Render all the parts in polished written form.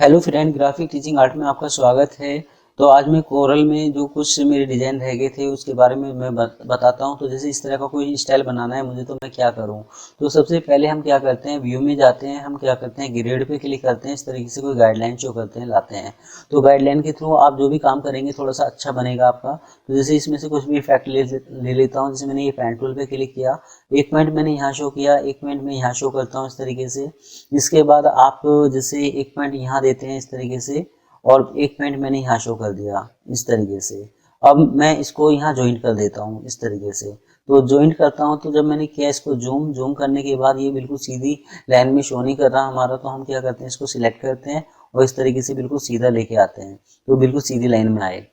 Hello friend, graphic teaching art में आपका स्वागत है। तो आज मैं कोरल में जो कुछ मेरे डिज़ाइन रह गए थे उसके बारे में मैं बताता हूँ। तो जैसे इस तरह का कोई स्टाइल बनाना है मुझे, तो मैं क्या करूँ। तो सबसे पहले हम क्या करते हैं, व्यू में जाते हैं, हम क्या करते हैं, ग्रेड पे क्लिक करते हैं, इस तरीके से कोई गाइडलाइन शो करते हैं, लाते हैं। तो गाइडलाइन के थ्रू आप जो भी काम करेंगे थोड़ा सा अच्छा बनेगा आपका। तो जैसे इसमें से कुछ भी इफेक्ट ले लेता हूँ। जैसे मैंने ये पेन टूल पे क्लिक किया, एक पॉइंट मैंने यहाँ शो किया, एक पॉइंट मैं यहाँ शो करता हूँ इस तरीके से। इसके बाद आप जैसे एक पॉइंट यहाँ देते हैं इस तरीके से, और एक पॉइंट मैंने यहाँ शो कर दिया इस तरीके से। अब मैं इसको यहाँ ज्वाइंट कर देता हूँ इस तरीके से। तो ज्वाइंट करता हूँ, तो जब मैंने किया इसको जूम जूम करने के बाद ये बिल्कुल सीधी लाइन में शो नहीं कर रहा हमारा, तो हम क्या करते हैं, इसको सिलेक्ट करते हैं और इस तरीके से बिल्कुल सीधा लेके आते हैं, तो बिल्कुल सीधी लाइन में आए।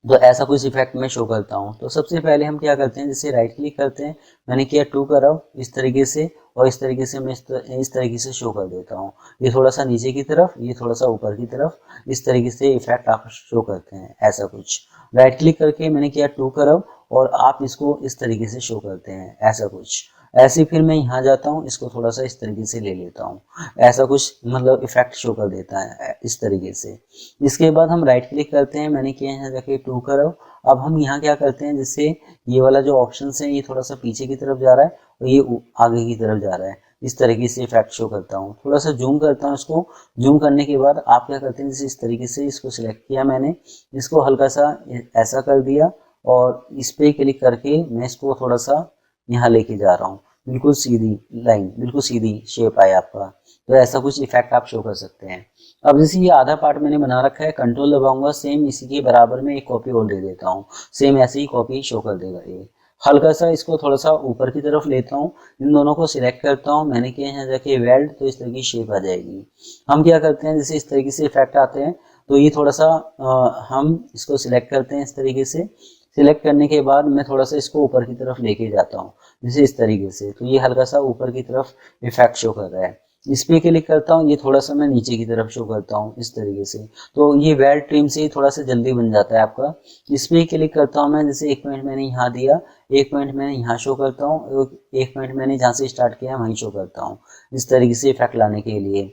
तो ऐसा कुछ इफेक्ट मैं शो करता हूँ। तो सबसे पहले हम क्या करते हैं, जैसे राइट क्लिक करते हैं, मैंने किया टू करव इस तरीके से, और इस तरीके से मैं इस तरीके से शो कर देता हूँ। ये थोड़ा सा नीचे की तरफ, ये थोड़ा सा ऊपर की तरफ, इस तरीके से इफेक्ट आप शो करते हैं। ऐसा कुछ राइट क्लिक करके मैंने किया टू करव, और आप इसको इस तरीके से शो करते हैं, ऐसा कुछ। ऐसे फिर मैं यहाँ जाता हूँ, इसको थोड़ा सा इस तरीके से ले लेता हूँ, ऐसा कुछ मतलब इफेक्ट शो कर देता है इस तरीके से। इसके बाद हम राइट क्लिक करते हैं, मैंने किया यहाँ जाके टू करो। अब हम यहाँ क्या करते हैं, जैसे ये वाला जो ऑप्शन है ये थोड़ा सा पीछे की तरफ जा रहा है और ये आगे की तरफ जा रहा है, इस तरीके से इफेक्ट शो करता हूँ। थोड़ा सा जूम करता हूँ इसको। जूम करने के बाद आप क्या करते हैं, जैसे इस तरीके से इसको सिलेक्ट किया मैंने, इसको हल्का सा ऐसा कर दिया, और इस पे क्लिक करके मैं इसको थोड़ा सा यहाँ लेके जा रहा हूँ, बिल्कुल सीधी लाइन, बिल्कुल सीधी शेप आए आपका। तो ऐसा कुछ इफेक्ट आप शो कर सकते हैं। अब जैसे ये आधा पार्ट मैंने बना रखा है, कंट्रोल दबाऊंगा, सेम इसी के बराबर में एक कॉपी और दे देता हूँ, सेम ऐसे ही कॉपी शो कर देगा ये। हल्का सा इसको थोड़ा सा ऊपर की तरफ लेता हूँ, इन दोनों को सिलेक्ट करता हूँ, मैंने किया यहाँ जाके वेल्ड, तो इस तरह की शेप आ जाएगी। हम क्या करते हैं, जैसे इस तरीके से इफेक्ट आते हैं, तो ये थोड़ा सा हम इसको सिलेक्ट करते हैं इस तरीके से। सिलेक्ट करने के बाद मैं थोड़ा सा इसको ऊपर की तरफ लेके जाता हूँ, जैसे इस तरीके से, तो ये हल्का सा ऊपर की तरफ इफेक्ट शो कर रहा है। इस पे क्लिक करता हूँ, ये थोड़ा सा मैं नीचे की तरफ शो करता हूँ इस तरीके से। तो ये वेल ट्रिम से ही थोड़ा सा जल्दी बन जाता है आपका। इस पे क्लिक करता हूँ मैं, जैसे एक पॉइंट मैंने यहाँ दिया, एक पॉइंट मैंने यहाँ शो करता हूँ, एक पॉइंट मैंने जहाँ से स्टार्ट किया वहीं शो करता हूँ, इस तरीके से इफेक्ट लाने के लिए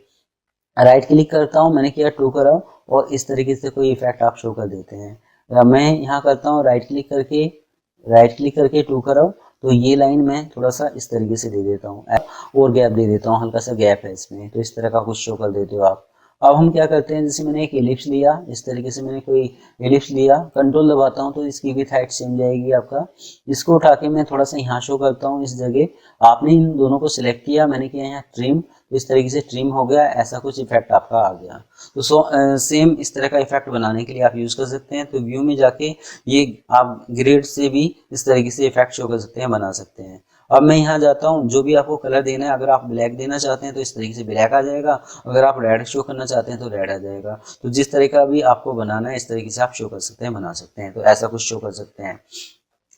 राइट क्लिक करता हूँ, मैंने किया टू करा, और इस तरीके से कोई इफेक्ट आप शो कर देते हैं। मैं यहाँ करता हूँ राइट क्लिक करके टू करा, तो ये लाइन मैं थोड़ा सा इस तरीके से दे देता हूँ, और गैप दे देता हूँ, हल्का सा गैप है इसमें, तो इस तरह का कुछ शो कर देते हो आप। अब हम क्या करते हैं, जैसे मैंने एक एलिप्स लिया, इस तरीके से मैंने कोई एलिप्स लिया, कंट्रोल दबाता हूँ तो इसकी भी हाइट सेम जाएगी आपका। इसको उठा के मैं थोड़ा सा यहाँ शो करता हूँ इस जगह। आपने इन दोनों को सिलेक्ट किया, मैंने किया यहाँ ट्रिम, तो इस तरीके से ट्रिम हो गया, ऐसा कुछ इफेक्ट आपका आ गया। तो सेम इस तरह का इफेक्ट बनाने के लिए आप यूज कर सकते हैं। तो व्यू में जाके ये आप ग्रेड से भी इस तरीके से इफेक्ट शो कर सकते हैं, बना सकते हैं। अब मैं यहाँ जाता हूँ, जो भी आपको कलर देना है, अगर आप ब्लैक देना चाहते हैं तो इस तरीके से ब्लैक आ जाएगा, अगर आप रेड शो करना चाहते हैं तो रेड आ जाएगा। तो जिस तरह का भी आपको बनाना है इस तरीके से आप शो कर सकते हैं, बना सकते हैं। तो ऐसा कुछ शो कर सकते हैं।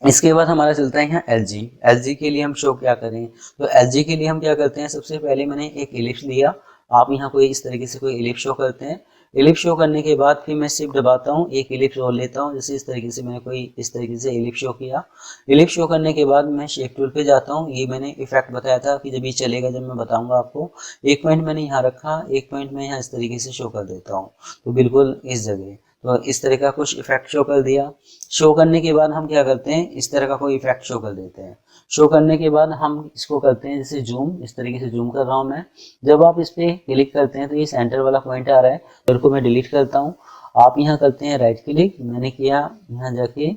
इसके बाद हमारा चलता है यहाँ एल जी के लिए हम शो क्या करें। तो एल जी के लिए हम क्या करते हैं, सबसे पहले मैंने एक एलिप्स लिया, आप यहाँ कोई इस तरीके से कोई एलिप्स शो करते हैं। एलिप्स शो करने के बाद फिर मैं शिफ्ट दबाता हूँ, एक एलिप्स और लेता हूँ, जैसे इस तरीके से मैंने कोई इस तरीके से एलिप्स शो किया। एलिप्स शो करने के बाद मैं शेप टूल पे जाता हूँ, ये मैंने इफेक्ट बताया था कि जब ये चलेगा, जब मैं बताऊंगा आपको। एक पॉइंट मैंने यहाँ रखा, एक पॉइंट मैं यहाँ इस तरीके से शो कर देता हूँ, तो बिल्कुल इस जगह। तो इस तरह का कुछ इफेक्ट शो कर दिया। शो करने के बाद हम क्या करते हैं, इस तरह का कोई इफेक्ट शो कर देते हैं। शो करने के बाद हम इसको करते हैं जैसे जूम, इस तरीके से जूम कर रहा हूं मैं। जब आप इस पे क्लिक करते हैं तो ये सेंटर वाला पॉइंट आ रहा है, इधर को मैं डिलीट करता हूँ। आप यहाँ करते हैं राइट क्लिक, मैंने किया यहाँ जाके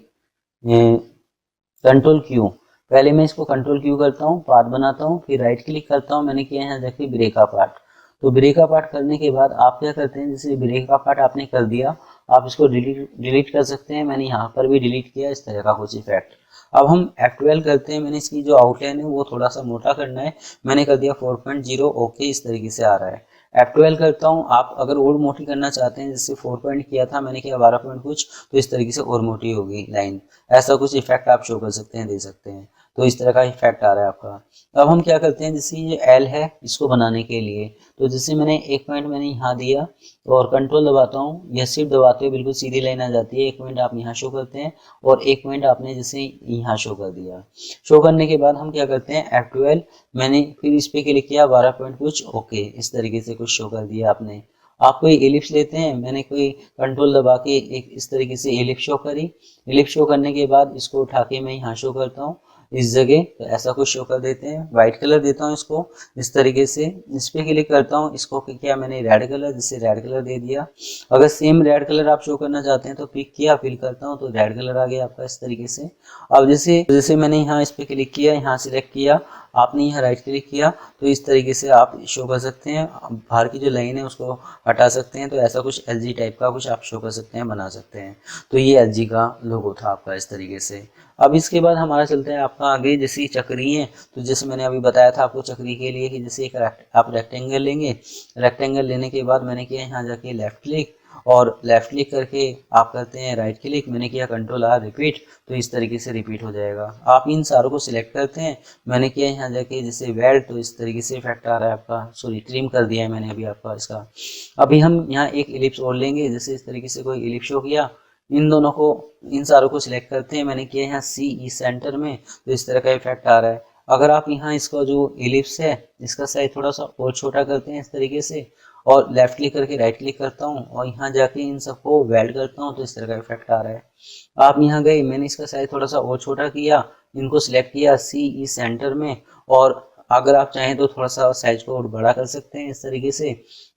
कंट्रोल क्यू, पहले मैं इसको कंट्रोल क्यू करता हूँ, पाथ बनाता हूँ, फिर राइट क्लिक करता हूँ, मैंने किया यहाँ जाके ब्रेक पार्ट। तो ब्रेक पार्ट करने के बाद आप क्या करते हैं, जैसे ब्रेक पार्ट आपने कर दिया, आप इसको डिलीट कर सकते हैं। मैंने यहाँ पर भी डिलीट किया, इस तरह का कुछ इफेक्ट। अब हम F12 करते हैं, मैंने इसकी जो आउटलाइन है वो थोड़ा सा मोटा करना है, मैंने कर दिया 4.0, ओके, इस तरीके से आ रहा है। F12 करता हूँ, आप अगर और मोटी करना चाहते हैं, जैसे 4 पॉइंट किया था, मैंने किया 12 पॉइंट कुछ, तो इस तरीके से और मोटी होगी लाइन। ऐसा कुछ इफेक्ट आप शो कर सकते हैं, दे सकते हैं। तो इस तरह का इफेक्ट आ रहा है आपका। अब हम क्या करते हैं, जैसे ये एल है, इसको बनाने के लिए, तो जैसे मैंने एक पॉइंट मैंने यहाँ दिया, और कंट्रोल दबाता हूँ, यह शिफ्ट दबाते हुए बिल्कुल सीधी लाइन आ जाती है। एक पॉइंट आप यहाँ शो करते हैं, और एक पॉइंट आपने जैसे यहाँ शो कर दिया। शो करने के बाद हम क्या करते हैं, F12 मैंने फिर इस पे क्लिक किया, 12 पॉइंट कुछ, ओके, इस तरीके से कुछ शो कर दिया आपने। आप कोई एलिप्स लेते हैं, मैंने कोई कंट्रोल दबा के एक इस तरीके से एलिप्स शो करी। एलिप्स शो करने के बाद इसको उठा के मैं यहाँ शो करता हूँ इस जगह, तो ऐसा कुछ शो कर देते हैं। वाइट कलर देता हूँ इसको इस तरीके से, इस पे क्लिक करता हूँ, इसको किया मैंने रेड कलर, जिससे रेड कलर दे दिया। अगर सेम रेड कलर आप शो करना चाहते हैं तो पिक किया, फिल करता हूँ तो रेड कलर आ गया आपका इस तरीके से। अब जैसे जैसे मैंने यहाँ इस पे क्लिक किया, यहाँ सिलेक्ट किया, आपने यहाँ राइट क्लिक किया, तो इस तरीके से आप शो कर सकते हैं। बाहर की जो लाइन है उसको हटा सकते हैं, तो ऐसा कुछ एलजी टाइप का कुछ आप शो कर सकते हैं, बना सकते हैं। तो ये एलजी का लोगो था आपका इस तरीके से। अब इसके बाद हमारा चलता है आपका आगे, जैसे चक्री है, तो जैसे मैंने अभी बताया था आपको चक्री के लिए कि जैसे एक आप रेक्टेंगल लेंगे, रेक्टेंगल लेने के बाद मैंने किया यहाँ जाके लेफ्ट क्लिक, और लेफ्ट क्लिक करके आप करते हैं राइट क्लिक, मैंने किया कंट्रोल आर रिपीट, तो इस तरीके से रिपीट हो जाएगा। आप इन सारों को सिलेक्ट करते हैं, मैंने किया यहाँ जाके जैसे वेल्ड, तो इस तरीके से इफेक्ट आ रहा है आपका, सॉरी ट्रिम कर दिया है मैंने अभी आपका इसका। अभी हम यहाँ एक एलिप्स और लेंगे, जैसे इस तरीके से कोई एलिप्स शो किया, इन दोनों को, इन सारों को सिलेक्ट करते हैं, मैंने किया यहाँ सी ई सेंटर में, तो इस तरह का इफेक्ट आ रहा है। अगर आप यहाँ इसका जो एलिप्स है इसका साइज थोड़ा सा और छोटा करते हैं इस तरीके से, और लेफ्ट क्लिक करके राइट क्लिक करता हूँ और यहाँ जाके इन सबको वेल्ड करता हूँ, तो इस तरह का इफेक्ट आ रहा है। आप यहाँ गए, मैंने इसका साइज थोड़ा सा और छोटा किया, इनको सिलेक्ट किया सी ई सेंटर में, और अगर आप चाहें तो थोड़ा सा साइज को और बड़ा कर सकते हैं इस तरीके से।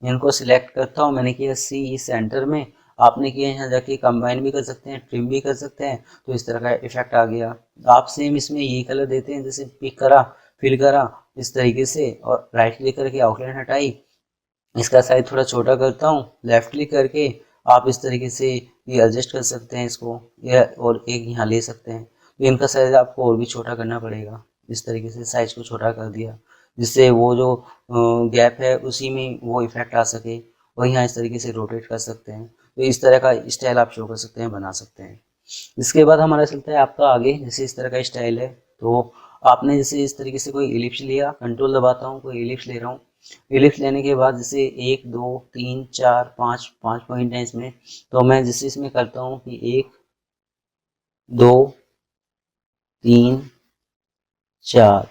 इनको सिलेक्ट करता हूँ, मैंने किया सी ई सेंटर में, आपने किया यहाँ जाके कंबाइन भी कर सकते हैं, ट्रिम भी कर सकते हैं, तो इस तरह का इफेक्ट आ गया। आप सेम इसमें यही कलर देते हैं, जैसे पिक करा, फिल करा इस तरीके से, और राइट क्लिक करके आउटलाइन हटाई, इसका साइज थोड़ा छोटा करता हूँ, लेफ्ट क्लिक करके आप इस तरीके से ये एडजस्ट कर सकते हैं इसको, या और एक यहाँ ले सकते हैं। तो इनका साइज आपको और भी छोटा करना पड़ेगा, इस तरीके से साइज को छोटा कर दिया, जिससे वो जो गैप है उसी में वो इफेक्ट आ सके, और यहाँ इस तरीके से रोटेट कर सकते हैं। तो इस तरह का स्टाइल आप शो कर सकते हैं, बना सकते हैं। इसके बाद हमारा चलता है आपका आगे, जैसे इस तरह का स्टाइल है, तो आपने जैसे इस तरीके से कोई एलिप्स लिया, कंट्रोल दबाता हूँ, कोई एलिप्स ले रहा हूँ, एलिप्स लेने के बाद जैसे 1 2 3 4 5 5 पॉइंट है इसमें, तो मैं जैसे इसमें करता हूँ कि 1 2 3 4,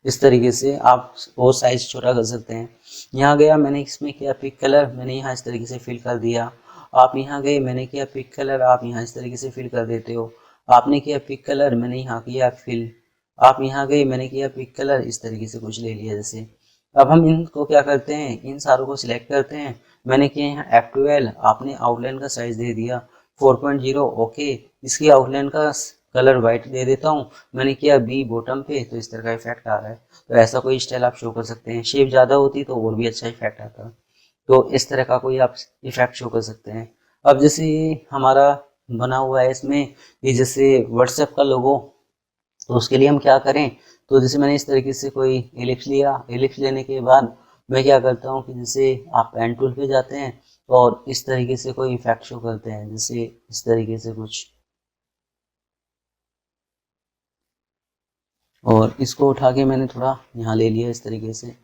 इस तरीके से आप और साइज छोटा कर सकते हैं। यहाँ गया, मैंने इसमें किया पिक कलर, मैंने यहाँ इस तरीके से फिल कर दिया। आप यहाँ गए, मैंने किया पिक कलर, आप यहाँ इस तरीके से फिल कर देते हो। आपने किया पिक कलर, मैंने यहाँ किया फिल। आप यहाँ गए, मैंने किया पिक कलर, इस तरीके से कुछ ले लिया जैसे। अब हम इनको क्या करते हैं, इन सारों को सिलेक्ट करते हैं, मैंने किया यहाँ F12, आपने आउटलाइन का साइज दे दिया 4.0, ओके। इसकी आउटलाइन का कलर वाइट दे देता हूँ, मैंने किया बी बॉटम पे, तो इस तरह का इफेक्ट आ रहा है। तो ऐसा कोई स्टाइल आप शो कर सकते हैं। शेप ज़्यादा होती तो और भी अच्छा इफेक्ट आता, तो इस तरह का कोई आप इफेक्ट शो कर सकते हैं। अब जैसे हमारा बना हुआ है इसमें ये जैसे व्हाट्सएप का लोगो, तो उसके लिए हम क्या करें, तो जैसे मैंने इस तरीके से कोई एलिप्स लिया, एलिप्स लेने के बाद मैं क्या करता हूँ कि जैसे आप पेन टूल पे जाते हैं और इस तरीके से कोई इफेक्ट शो करते हैं, जैसे इस तरीके से कुछ, और इसको उठा के मैंने थोड़ा यहाँ ले लिया इस तरीके से।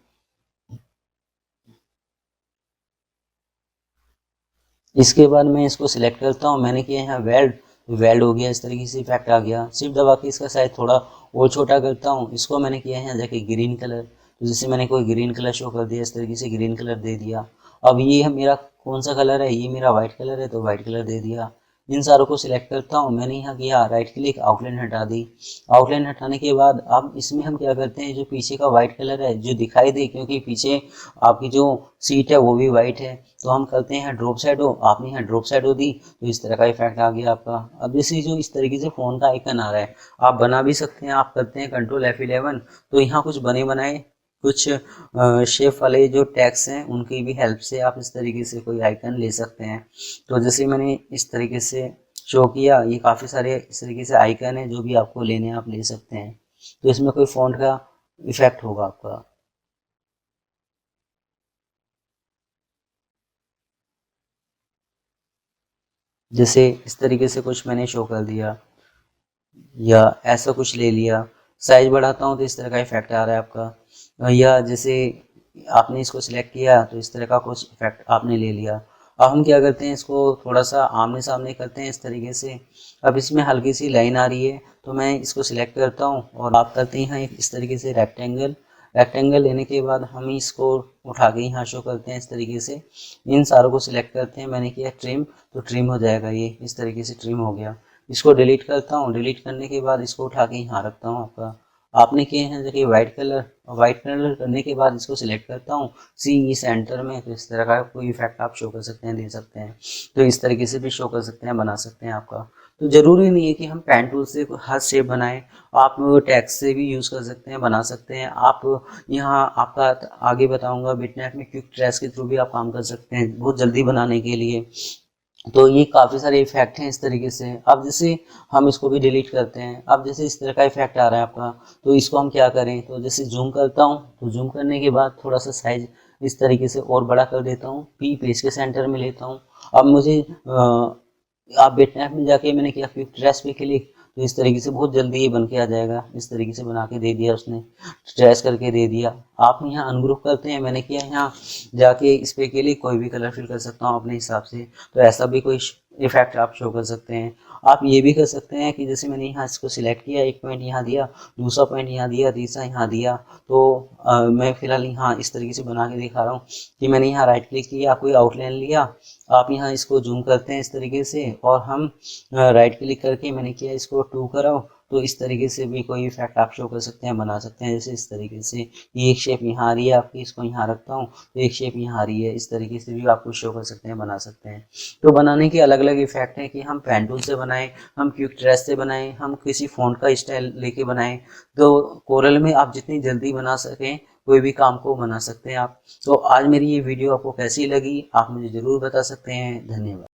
इसके बाद मैं इसको सिलेक्ट करता हूँ, मैंने किया यहाँ वेल्ड, वेल्ड हो गया, इस तरीके से इफेक्ट आ गया। शिफ्ट दबा के इसका साइज थोड़ा और छोटा करता हूँ, इसको मैंने किया यहाँ जाके ग्रीन कलर, तो जैसे मैंने कोई ग्रीन कलर शो कर दिया, इस तरीके से ग्रीन कलर दे दिया। अब ये मेरा कौन सा कलर है, ये मेरा वाइट कलर है, तो वाइट कलर दे दिया। इन सारों को सिलेक्ट करता हूँ, मैंने यहाँ किया राइट क्लिक, आउटलाइन हटा दी। आउटलाइन हटाने के बाद अब इसमें हम क्या करते हैं, जो पीछे का वाइट कलर है जो दिखाई दे, क्योंकि पीछे आपकी जो सीट है वो भी वाइट है, तो हम करते हैं ड्रॉप शैडो। आपने यहाँ ड्रॉप शैडो दी, तो इस तरह का इफेक्ट आ गया आपका। अब जैसे जो इस तरीके से फोन का आइकन आ रहा है, आप बना भी सकते हैं, आप करते हैं कंट्रोल F11, तो यहाँ कुछ बने बनाए कुछ शेप वाले जो टैग्स हैं उनकी भी हेल्प से आप इस तरीके से कोई आइकन ले सकते हैं। तो जैसे मैंने इस तरीके से शो किया, ये काफ़ी सारे इस तरीके से आइकन है, जो भी आपको लेने हैं आप ले सकते हैं। तो इसमें कोई फॉन्ट का इफेक्ट होगा आपका, जैसे इस तरीके से कुछ मैंने शो कर दिया, या ऐसा कुछ ले लिया। साइज बढ़ाता हूँ तो इस तरह का इफेक्ट आ रहा है आपका, या जैसे आपने इसको सिलेक्ट किया तो इस तरह का कुछ इफेक्ट आपने ले लिया। अब हम क्या करते हैं, इसको थोड़ा सा आमने सामने करते हैं इस तरीके से। अब इसमें हल्की सी लाइन आ रही है, तो मैं इसको सिलेक्ट करता हूँ और आप करते हैं इस तरीके से रेक्टेंगल, रेक्टेंगल लेने के बाद हम इसको उठा के यहाँ शो करते हैं इस तरीके से। इन सारों को सिलेक्ट करते हैं, मैंने किया ट्रिम, तो ट्रिम हो जाएगा, ये इस तरीके से ट्रिम हो गया। इसको डिलीट करता हूँ, डिलीट करने के बाद इसको उठा के यहाँ रखता हूँ। आपने किए हैं देखिए वाइट कलर करने के बाद इसको सिलेक्ट करता हूँ सी सेंटर में, तो इस तरह का कोई इफेक्ट आप शो कर सकते हैं, दे सकते हैं। तो इस तरीके से भी शो कर सकते हैं, बना सकते हैं आपका। तो ज़रूरी नहीं है कि हम पेन टूल से हर शेप बनाएं, आप टेक्स्ट से भी यूज़ कर सकते हैं, बना सकते हैं आप। यहाँ आपका आगे बताऊंगा, बिटमैप में क्विक ट्रेस के थ्रू भी आप काम कर सकते हैं बहुत जल्दी बनाने के लिए। तो ये काफ़ी सारे इफेक्ट हैं इस तरीके से। अब जैसे हम इसको भी डिलीट करते हैं, अब जैसे इस तरह का इफेक्ट आ रहा है आपका, तो इसको हम क्या करें, तो जैसे जूम करता हूँ, तो जूम करने के बाद थोड़ा सा साइज इस तरीके से और बड़ा कर देता हूँ, पी पेज के सेंटर में लेता हूँ। अब मुझे आप बिटमैप में जाके मैंने किया क्विक ट्रेस पे क्लिक, तो इस तरीके से बहुत जल्दी ये बन के आ जाएगा। इस तरीके से बना के दे दिया उसने, ट्रेस करके दे दिया। आप यहाँ अनग्रुप करते हैं, मैंने किया यहाँ जाके इस पे के लिए कोई भी कलर फिल कर सकता हूँ अपने हिसाब से, तो ऐसा भी कोई इफेक्ट आप शो कर सकते हैं। आप ये भी कर सकते हैं कि जैसे मैंने यहाँ इसको सिलेक्ट किया, एक पॉइंट यहाँ दिया, दूसरा पॉइंट यहाँ दिया, तीसरा यहाँ दिया, तो मैं फिलहाल यहाँ इस तरीके से बना के दिखा रहा हूँ कि मैंने यहाँ राइट क्लिक किया, कोई आउटलाइन लिया, आप यहाँ इसको जूम करते हैं इस तरीके से, और हम राइट क्लिक करके मैंने किया इसको 2 कराओ, तो इस तरीके से भी कोई इफेक्ट आप शो कर सकते हैं, बना सकते हैं। जैसे इस तरीके से ये एक शेप यहाँ आ रही है आपकी, इसको यहाँ रखता हूँ तो एक शेप यहाँ आ रही है, इस तरीके से भी आपको शो कर सकते हैं, बना सकते हैं। तो बनाने के अलग अलग इफेक्ट हैं कि हम पेन टूल से बनाएं, हम क्विक ट्रेस से बनाएं, हम किसी फ़ॉन्ट का स्टाइल लेके बनाएं। तो कोरल में आप जितनी जल्दी बना सकें कोई भी काम को बना सकते हैं आप। तो आज मेरी ये वीडियो आपको कैसी लगी आप मुझे ज़रूर बता सकते हैं। धन्यवाद।